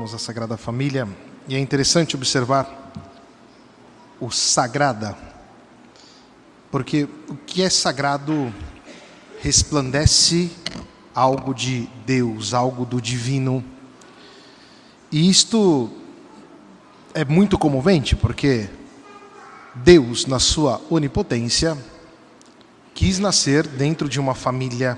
irmãos, a Sagrada Família, e é interessante observar o sagrada, porque o que é sagrado resplandece algo de Deus, algo do divino. E isto é muito comovente, porque Deus, na sua onipotência, quis nascer dentro de uma família.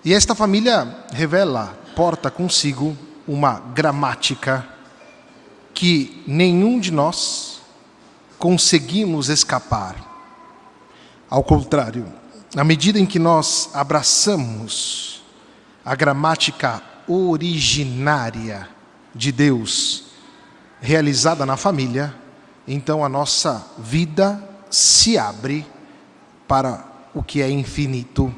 E esta família revela, porta consigo uma gramática que nenhum de nós conseguimos escapar. Ao contrário, à medida em que nós abraçamos a gramática originária de Deus, realizada na família, então a nossa vida se abre para o que é infinito.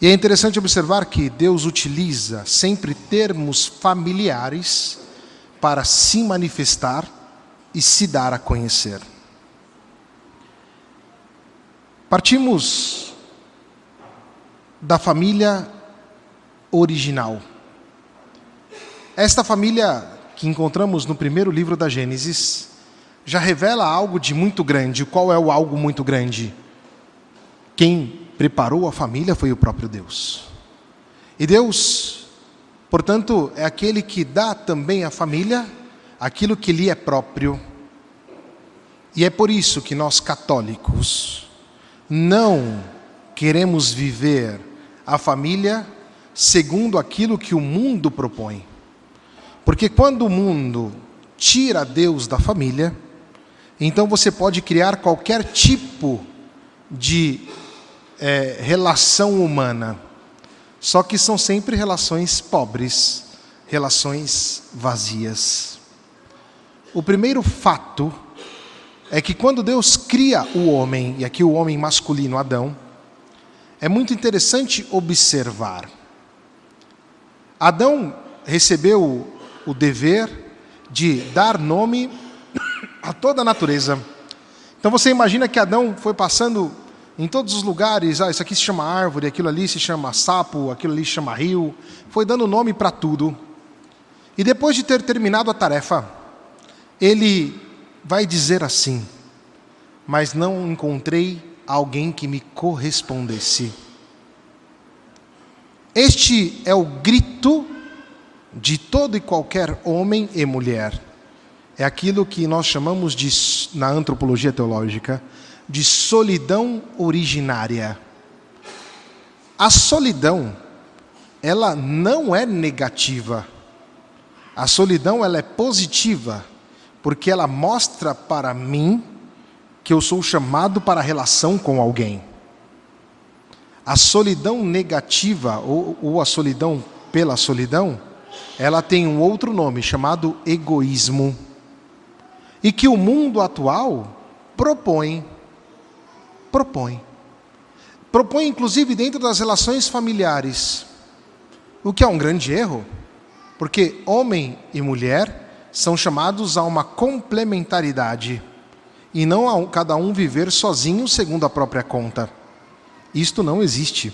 E é interessante observar que Deus utiliza sempre termos familiares para se manifestar e se dar a conhecer. Partimos da família original. Esta família que encontramos no primeiro livro da Gênesis já revela algo de muito grande. Qual é o algo muito grande? Quem preparou a família foi o próprio Deus. E Deus, portanto, é aquele que dá também à família aquilo que lhe é próprio. E é por isso que nós católicos não queremos viver a família segundo aquilo que o mundo propõe. Porque quando o mundo tira Deus da família, então você pode criar qualquer tipo de relação humana. Só que são sempre relações pobres, relações vazias. O primeiro fato é que quando Deus cria o homem, e aqui o homem masculino, Adão, é muito interessante observar. Adão recebeu o dever de dar nome a toda a natureza. Então você imagina que Adão foi passando em todos os lugares, isso aqui se chama árvore, aquilo ali se chama sapo, aquilo ali se chama rio, foi dando nome para tudo. E depois de ter terminado a tarefa, ele vai dizer assim: mas não encontrei alguém que me correspondesse. Este é o grito de todo e qualquer homem e mulher. É aquilo que nós chamamos de, na antropologia teológica, de solidão originária. A solidão, ela não é negativa. A solidão, ela é positiva, porque ela mostra para mim que eu sou chamado para a relação com alguém. A solidão negativa, ou a solidão pela solidão, ela tem um outro nome, chamado egoísmo. E que o mundo atual propõe inclusive dentro das relações familiares, o que é um grande erro, porque homem e mulher são chamados a uma complementaridade, e não a cada um viver sozinho segundo a própria conta. Isto não existe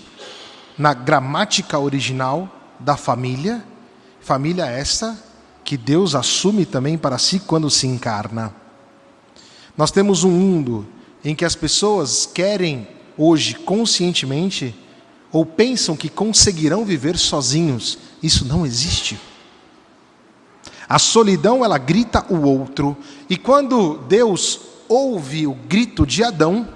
na gramática original da família, família esta que Deus assume também para si quando se encarna. Nós temos um mundo em que as pessoas querem hoje conscientemente ou pensam que conseguirão viver sozinhos. Isso não existe. A solidão, ela grita o outro, e quando Deus ouve o grito de Adão,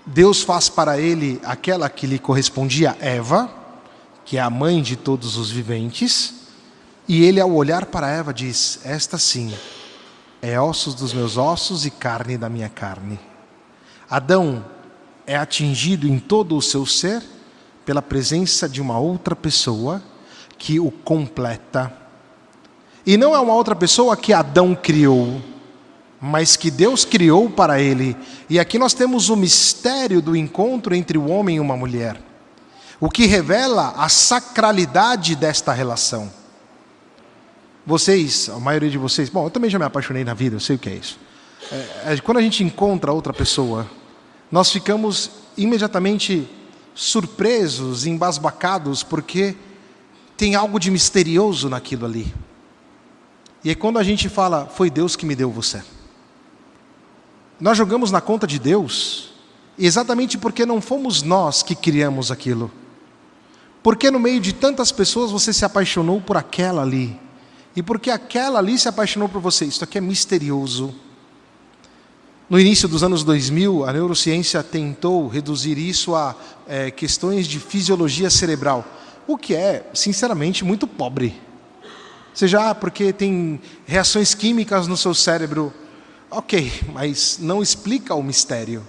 Deus faz para ele aquela que lhe correspondia, Eva, que é a mãe de todos os viventes, e ele, ao olhar para Eva, diz: esta sim é ossos dos meus ossos e carne da minha carne. Adão é atingido em todo o seu ser pela presença de uma outra pessoa que o completa. E não é uma outra pessoa que Adão criou, mas que Deus criou para ele. E aqui nós temos o mistério do encontro entre o homem e uma mulher, o que revela a sacralidade desta relação. Vocês, a maioria de vocês, bom, eu também já me apaixonei na vida, eu sei o que é isso. Quando a gente encontra outra pessoa, nós ficamos imediatamente surpresos, embasbacados, porque tem algo de misterioso naquilo ali. E é quando a gente fala, foi Deus que me deu você. Nós jogamos na conta de Deus, exatamente porque não fomos nós que criamos aquilo. Porque no meio de tantas pessoas você se apaixonou por aquela ali. E porque aquela ali se apaixonou por você. Isso aqui é misterioso. No início dos anos 2000, a neurociência tentou reduzir isso a questões de fisiologia cerebral. O que é, sinceramente, muito pobre. Seja porque tem reações químicas no seu cérebro. Ok, mas não explica o mistério.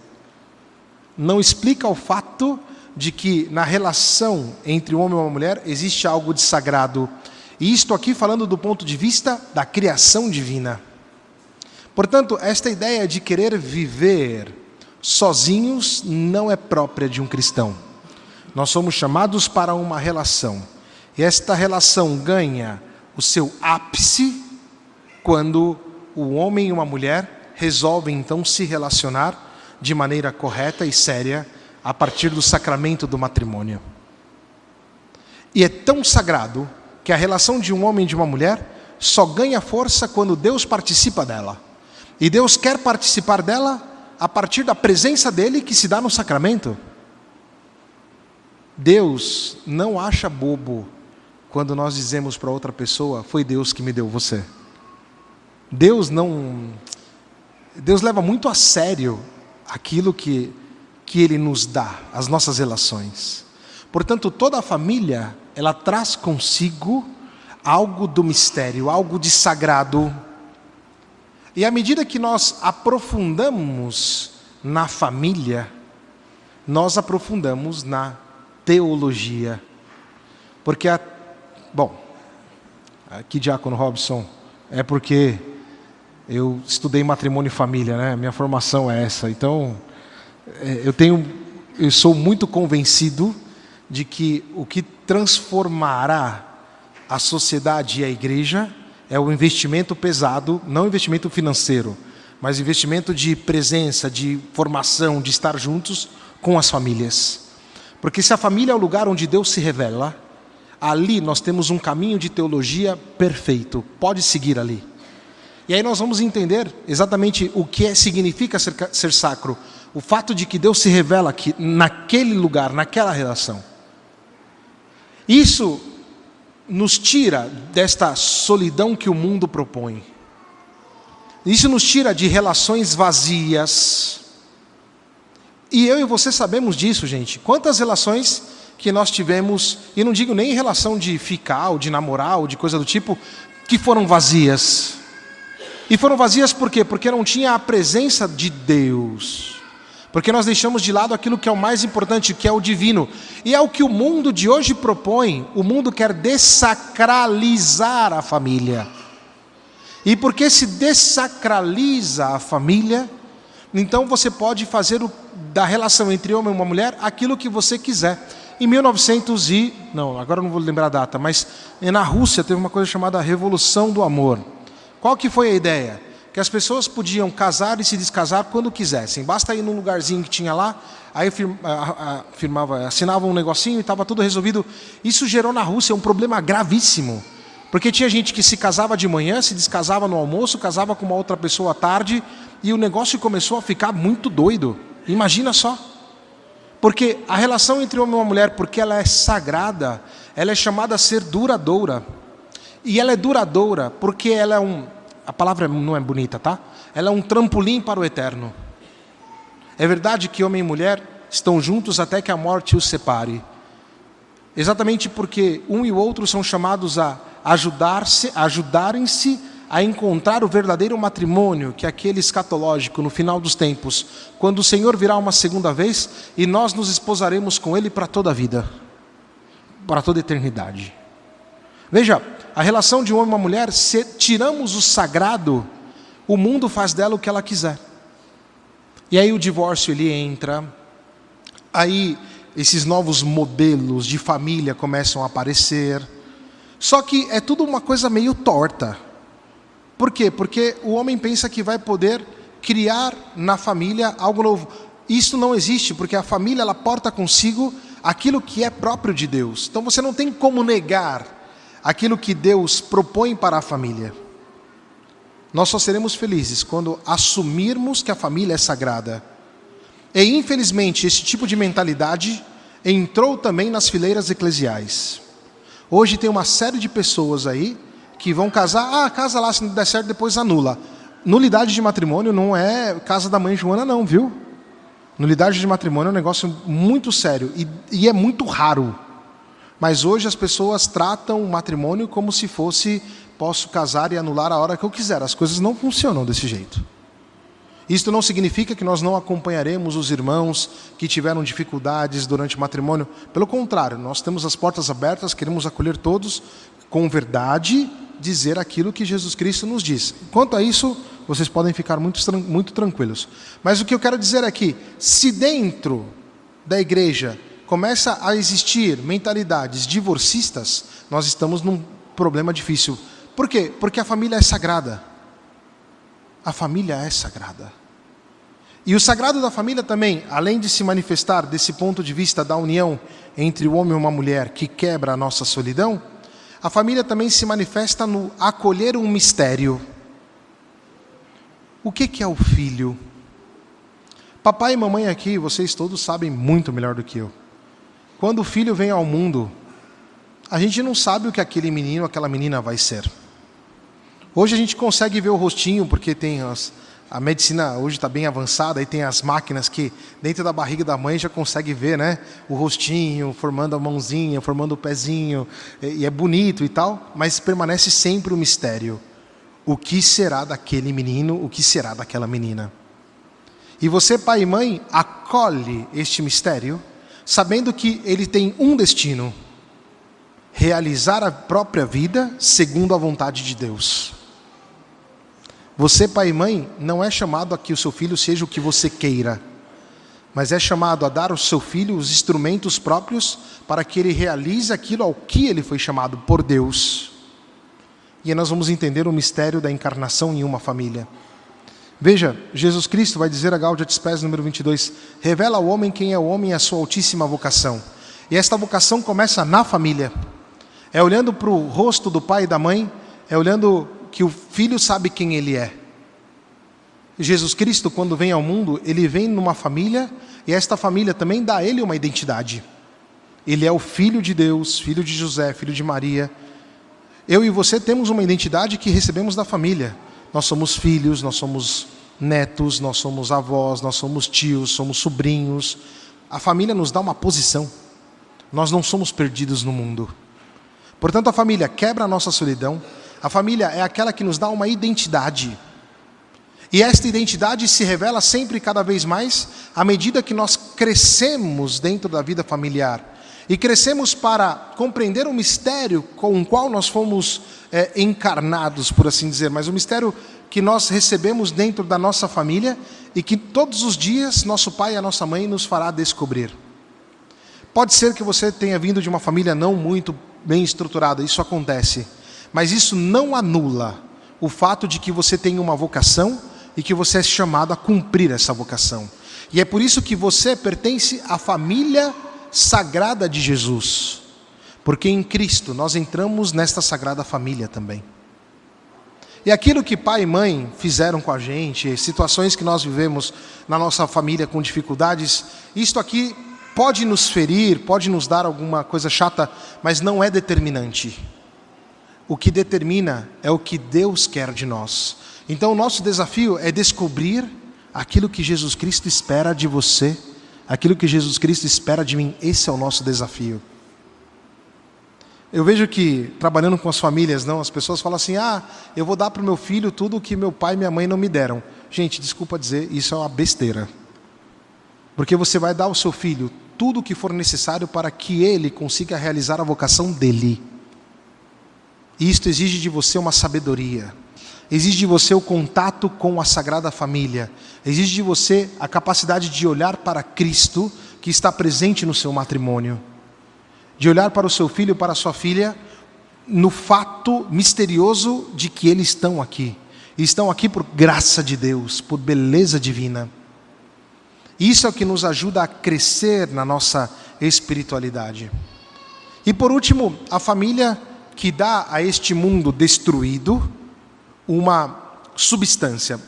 Não explica o fato de que na relação entre um homem e uma mulher existe algo de sagrado. E isto aqui falando do ponto de vista da criação divina. Portanto, esta ideia de querer viver sozinhos não é própria de um cristão. Nós somos chamados para uma relação. E esta relação ganha o seu ápice quando o homem e uma mulher resolvem então se relacionar de maneira correta e séria a partir do sacramento do matrimônio. E é tão sagrado que a relação de um homem e de uma mulher só ganha força quando Deus participa dela. E Deus quer participar dela a partir da presença dele que se dá no sacramento. Deus não acha bobo quando nós dizemos para outra pessoa, foi Deus que me deu você. Deus leva muito a sério aquilo que Ele nos dá, as nossas relações. Portanto, toda a família, ela traz consigo algo do mistério, algo de sagrado. E à medida que nós aprofundamos na família, nós aprofundamos na teologia. Porque, aqui Diácono Robson, é porque eu estudei matrimônio e família, né? Minha formação é essa. Então, eu sou muito convencido de que o que transformará a sociedade e a igreja é o investimento pesado, não investimento financeiro, mas investimento de presença, de formação, de estar juntos com as famílias. Porque se a família é o lugar onde Deus se revela, ali nós temos um caminho de teologia perfeito, pode seguir ali. E aí nós vamos entender exatamente o que significa ser sacro, o fato de que Deus se revela aqui, naquele lugar, naquela relação. Isso nos tira desta solidão que o mundo propõe. Isso nos tira de relações vazias. E eu e você sabemos disso, gente. Quantas relações que nós tivemos, e não digo nem em relação de ficar, ou de namorar, ou de coisa do tipo, que foram vazias. E foram vazias por quê? Porque não tinha a presença de Deus. Porque nós deixamos de lado aquilo que é o mais importante, que é o divino. E é o que o mundo de hoje propõe. O mundo quer dessacralizar a família. E porque se dessacraliza a família, então você pode fazer da relação entre homem e uma mulher aquilo que você quiser. Em agora eu não vou lembrar a data, mas na Rússia teve uma coisa chamada Revolução do Amor. Qual que foi a ideia? Que as pessoas podiam casar e se descasar quando quisessem. Basta ir num lugarzinho que tinha lá, aí assinavam um negocinho e estava tudo resolvido. Isso gerou na Rússia um problema gravíssimo. Porque tinha gente que se casava de manhã, se descasava no almoço, casava com uma outra pessoa à tarde, e o negócio começou a ficar muito doido. Imagina só. Porque a relação entre homem e uma mulher, porque ela é sagrada, ela é chamada a ser duradoura. E ela é duradoura porque ela é a palavra não é bonita, tá? Ela é um trampolim para o eterno. É verdade que homem e mulher estão juntos até que a morte os separe. Exatamente porque um e o outro são chamados a ajudarem-se a encontrar o verdadeiro matrimônio, que é aquele escatológico no final dos tempos, quando o Senhor virá uma segunda vez e nós nos esposaremos com Ele para toda a vida, para toda a eternidade. Veja, a relação de um homem e uma mulher, se tiramos o sagrado, o mundo faz dela o que ela quiser. E aí o divórcio ele entra, aí esses novos modelos de família começam a aparecer. Só que é tudo uma coisa meio torta. Por quê? Porque o homem pensa que vai poder criar na família algo novo. Isso não existe, porque a família ela porta consigo aquilo que é próprio de Deus. Então você não tem como negar aquilo que Deus propõe para a família. Nós só seremos felizes quando assumirmos que a família é sagrada. E infelizmente esse tipo de mentalidade entrou também nas fileiras eclesiais. Hoje tem uma série de pessoas aí que vão casar, casa lá, se não der certo depois anula. Nulidade de matrimônio não é casa da mãe Joana não, viu? Nulidade de matrimônio é um negócio muito sério e é muito raro. Mas hoje as pessoas tratam o matrimônio como se fosse, posso casar e anular a hora que eu quiser. As coisas não funcionam desse jeito. Isto não significa que nós não acompanharemos os irmãos que tiveram dificuldades durante o matrimônio. Pelo contrário, nós temos as portas abertas, queremos acolher todos com verdade, dizer aquilo que Jesus Cristo nos diz. Quanto a isso, vocês podem ficar muito tranquilos. Mas o que eu quero dizer é que, se dentro da igreja começa a existir mentalidades divorcistas, nós estamos num problema difícil. Por quê? Porque a família é sagrada. A família é sagrada. E o sagrado da família também, além de se manifestar desse ponto de vista da união entre o homem e uma mulher que quebra a nossa solidão, a família também se manifesta no acolher um mistério. O que é o filho? Papai e mamãe aqui, vocês todos sabem muito melhor do que eu. Quando o filho vem ao mundo, a gente não sabe o que aquele menino, aquela menina vai ser. Hoje a gente consegue ver o rostinho, porque tem a medicina hoje está bem avançada, e tem as máquinas que dentro da barriga da mãe já consegue ver, né, o rostinho, formando a mãozinha, formando o pezinho, e é bonito e tal, mas permanece sempre o mistério. O que será daquele menino, o que será daquela menina? E você, pai e mãe, acolhe este mistério, sabendo que ele tem um destino: realizar a própria vida segundo a vontade de Deus. Você, pai e mãe, não é chamado a que o seu filho seja o que você queira, mas é chamado a dar ao seu filho os instrumentos próprios para que ele realize aquilo ao que ele foi chamado por Deus. E aí nós vamos entender o mistério da encarnação em uma família. Veja, Jesus Cristo vai dizer a Gaudia de Spes, número 22, revela ao homem quem é o homem e a sua altíssima vocação. E esta vocação começa na família. É olhando para o rosto do pai e da mãe, é olhando que o filho sabe quem ele é. Jesus Cristo, quando vem ao mundo, ele vem numa família, e esta família também dá a ele uma identidade. Ele é o Filho de Deus, filho de José, filho de Maria. Eu e você temos uma identidade que recebemos da família. Nós somos filhos, nós somos netos, nós somos avós, nós somos tios, somos sobrinhos. A família nos dá uma posição. Nós não somos perdidos no mundo. Portanto, a família quebra a nossa solidão. A família é aquela que nos dá uma identidade. E esta identidade se revela sempre e cada vez mais à medida que nós crescemos dentro da vida familiar. E crescemos para compreender o mistério com o qual nós fomos encarnados, por assim dizer. Mas o mistério que nós recebemos dentro da nossa família e que todos os dias nosso pai e a nossa mãe nos fará descobrir. Pode ser que você tenha vindo de uma família não muito bem estruturada, isso acontece. Mas isso não anula o fato de que você tem uma vocação e que você é chamado a cumprir essa vocação. E é por isso que você pertence à família sagrada de Jesus. Porque em Cristo nós entramos nesta sagrada família também. E aquilo que pai e mãe fizeram com a gente, situações que nós vivemos na nossa família com dificuldades, isto aqui pode nos ferir, pode nos dar alguma coisa chata, mas não é determinante. O que determina é o que Deus quer de nós. Então o nosso desafio é descobrir aquilo que Jesus Cristo espera de você, aquilo que Jesus Cristo espera de mim. Esse é o nosso desafio. Eu vejo que, trabalhando com as famílias, as pessoas falam assim, eu vou dar para o meu filho tudo o que meu pai e minha mãe não me deram. Gente, desculpa dizer, isso é uma besteira. Porque você vai dar ao seu filho tudo o que for necessário para que ele consiga realizar a vocação dele. E isto exige de você uma sabedoria, exige de você o contato com a Sagrada Família, exige de você a capacidade de olhar para Cristo que está presente no seu matrimônio, de olhar para o seu filho e para a sua filha no fato misterioso de que eles estão aqui. E estão aqui por graça de Deus, por beleza divina. Isso é o que nos ajuda a crescer na nossa espiritualidade. E por último, a família que dá a este mundo destruído uma substância.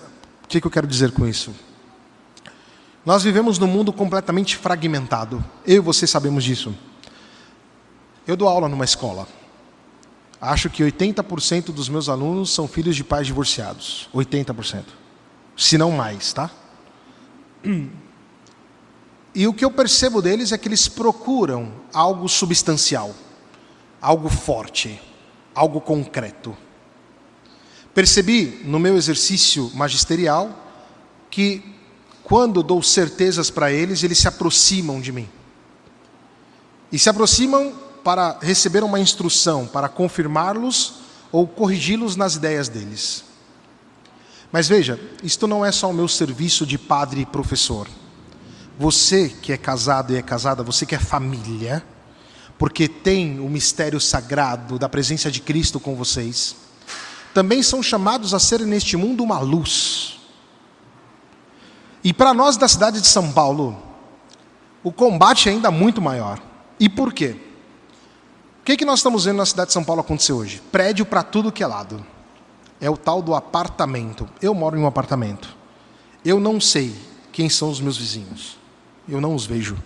O que eu quero dizer com isso? Nós vivemos num mundo completamente fragmentado. Eu e você sabemos disso. Eu dou aula numa escola. Acho que 80% dos meus alunos são filhos de pais divorciados. 80%. Se não mais, tá? E o que eu percebo deles é que eles procuram algo substancial, algo forte, algo concreto. Percebi no meu exercício magisterial que quando dou certezas para eles, eles se aproximam de mim. E se aproximam para receber uma instrução, para confirmá-los ou corrigi-los nas ideias deles. Mas veja, isto não é só o meu serviço de padre e professor. Você que é casado e é casada, você que é família, porque tem o mistério sagrado da presença de Cristo com vocês, também são chamados a serem neste mundo uma luz. E para nós da cidade de São Paulo, o combate é ainda muito maior. E por quê? O que nós estamos vendo na cidade de São Paulo acontecer hoje? Prédio para tudo que é lado. É o tal do apartamento. Eu moro em um apartamento. Eu não sei quem são os meus vizinhos. Eu não os vejo.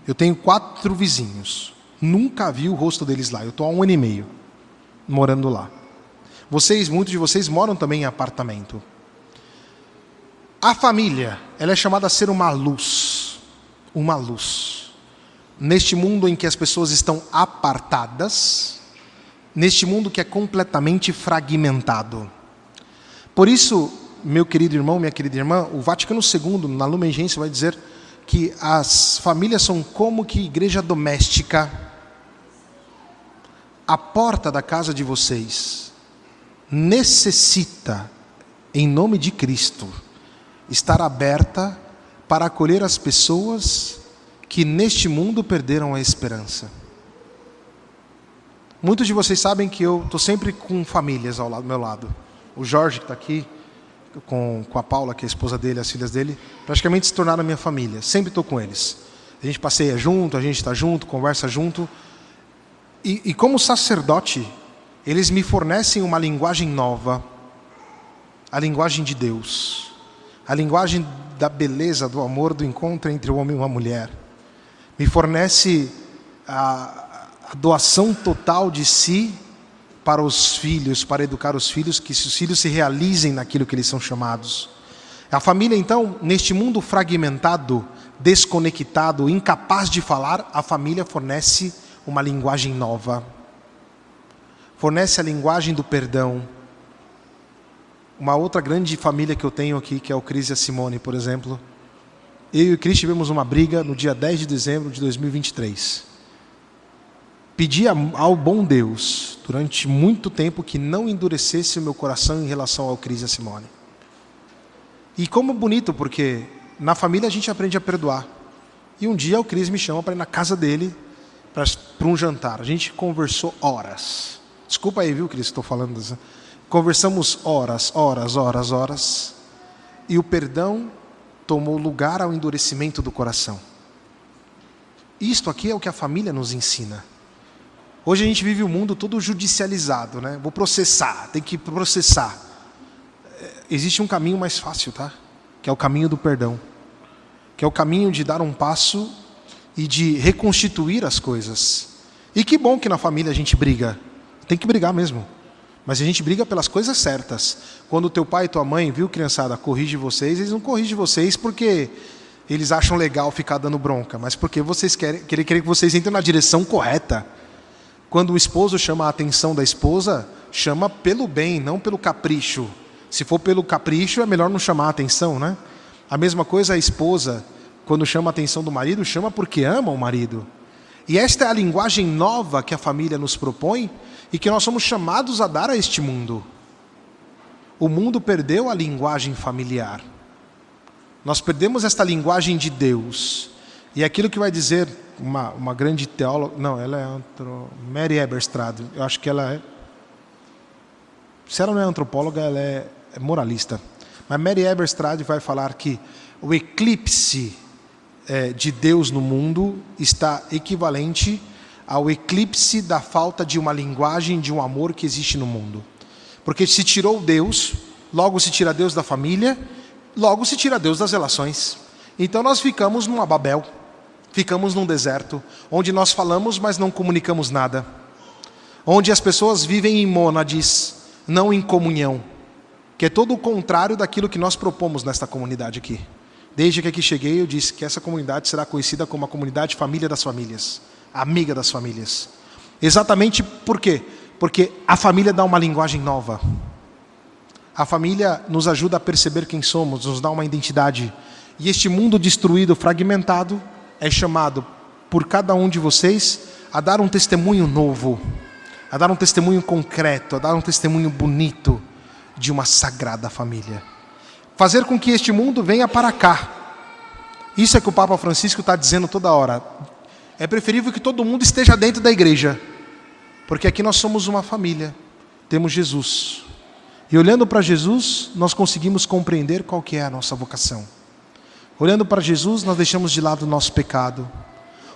Eu tenho 4 vizinhos. Nunca vi o rosto deles lá. Eu estou há 1 ano e meio morando lá. Muitos de vocês moram também em apartamento. A família, ela é chamada a ser uma luz. Uma luz. Neste mundo em que as pessoas estão apartadas, neste mundo que é completamente fragmentado. Por isso, meu querido irmão, minha querida irmã, o Vaticano II, na Lumen Gentium, vai dizer que as famílias são como que igreja doméstica. A porta da casa de vocês necessita, em nome de Cristo, estar aberta para acolher as pessoas que neste mundo perderam a esperança. Muitos de vocês sabem que eu estou sempre com famílias ao meu lado. O Jorge, que está aqui, com a Paula, que é a esposa dele, as filhas dele, praticamente se tornaram minha família. Sempre estou com eles. A gente passeia junto, a gente está junto, conversa junto. E como sacerdote, eles me fornecem uma linguagem nova, a linguagem de Deus, a linguagem da beleza, do amor, do encontro entre o homem e uma mulher. Me fornece a doação total de si para os filhos, para educar os filhos, que os filhos se realizem naquilo que eles são chamados. A família, então, neste mundo fragmentado, desconectado, incapaz de falar, a família fornece uma linguagem nova. Fornece a linguagem do perdão. Uma outra grande família que eu tenho aqui, que é o Cris e a Simone, por exemplo. Eu e o Cris tivemos uma briga no dia 10 de dezembro de 2023. Pedi ao bom Deus, durante muito tempo, que não endurecesse o meu coração em relação ao Cris e a Simone. E como bonito, porque na família a gente aprende a perdoar. E um dia o Cris me chama para ir na casa dele, para um jantar. A gente conversou horas. Desculpa aí, viu, Cris, estou falando. Conversamos horas. E o perdão tomou lugar ao endurecimento do coração. Isto aqui é o que a família nos ensina. Hoje a gente vive um mundo todo judicializado, né? Vou processar, tem que processar. Existe um caminho mais fácil, tá? Que é o caminho do perdão. Que é o caminho de dar um passo e de reconstituir as coisas. E que bom que na família a gente briga. Tem que brigar mesmo. Mas a gente briga pelas coisas certas. Quando o teu pai e tua mãe, viu, criançada, corrige vocês, eles não corrigem vocês porque eles acham legal ficar dando bronca, mas porque vocês querem que vocês entrem na direção correta. Quando o esposo chama a atenção da esposa, chama pelo bem, não pelo capricho. Se for pelo capricho, é melhor não chamar a atenção, né? A mesma coisa a esposa, quando chama a atenção do marido, chama porque ama o marido. E esta é a linguagem nova que a família nos propõe e que nós somos chamados a dar a este mundo. O mundo perdeu a linguagem familiar. Nós perdemos esta linguagem de Deus. E aquilo que vai dizer uma grande teóloga... Não, ela é Mary Eberstrade. Eu acho que ela é... Se ela não é antropóloga, ela é moralista. Mas Mary Eberstrade vai falar que o eclipse de Deus no mundo está equivalente ao eclipse da falta de uma linguagem, de um amor que existe no mundo. Porque se tirou Deus, logo se tira Deus da família, logo se tira Deus das relações. Então nós ficamos numa Babel, ficamos num deserto, onde nós falamos, mas não comunicamos nada. Onde as pessoas vivem em mônades, não em comunhão. Que é todo o contrário daquilo que nós propomos nesta comunidade aqui. Desde que aqui cheguei, eu disse que essa comunidade será conhecida como a comunidade família das famílias, amiga das famílias. Exatamente por quê? Porque a família dá uma linguagem nova. A família nos ajuda a perceber quem somos, nos dá uma identidade. E este mundo destruído, fragmentado, é chamado por cada um de vocês a dar um testemunho novo, a dar um testemunho concreto, a dar um testemunho bonito de uma sagrada família. Fazer com que este mundo venha para cá. Isso é que o Papa Francisco está dizendo toda hora. É preferível que todo mundo esteja dentro da igreja, porque aqui nós somos uma família, temos Jesus. E olhando para Jesus, nós conseguimos compreender qual que é a nossa vocação. Olhando para Jesus, nós deixamos de lado o nosso pecado.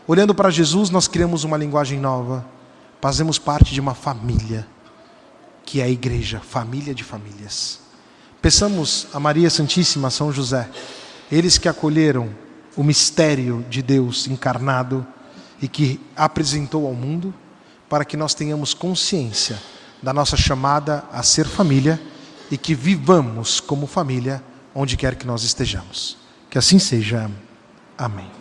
Olhando para Jesus, nós criamos uma linguagem nova. Fazemos parte de uma família, que é a igreja, família de famílias. Peçamos a Maria Santíssima, a São José, eles que acolheram o mistério de Deus encarnado e que apresentou ao mundo, para que nós tenhamos consciência da nossa chamada a ser família e que vivamos como família onde quer que nós estejamos. Que assim seja. Amém.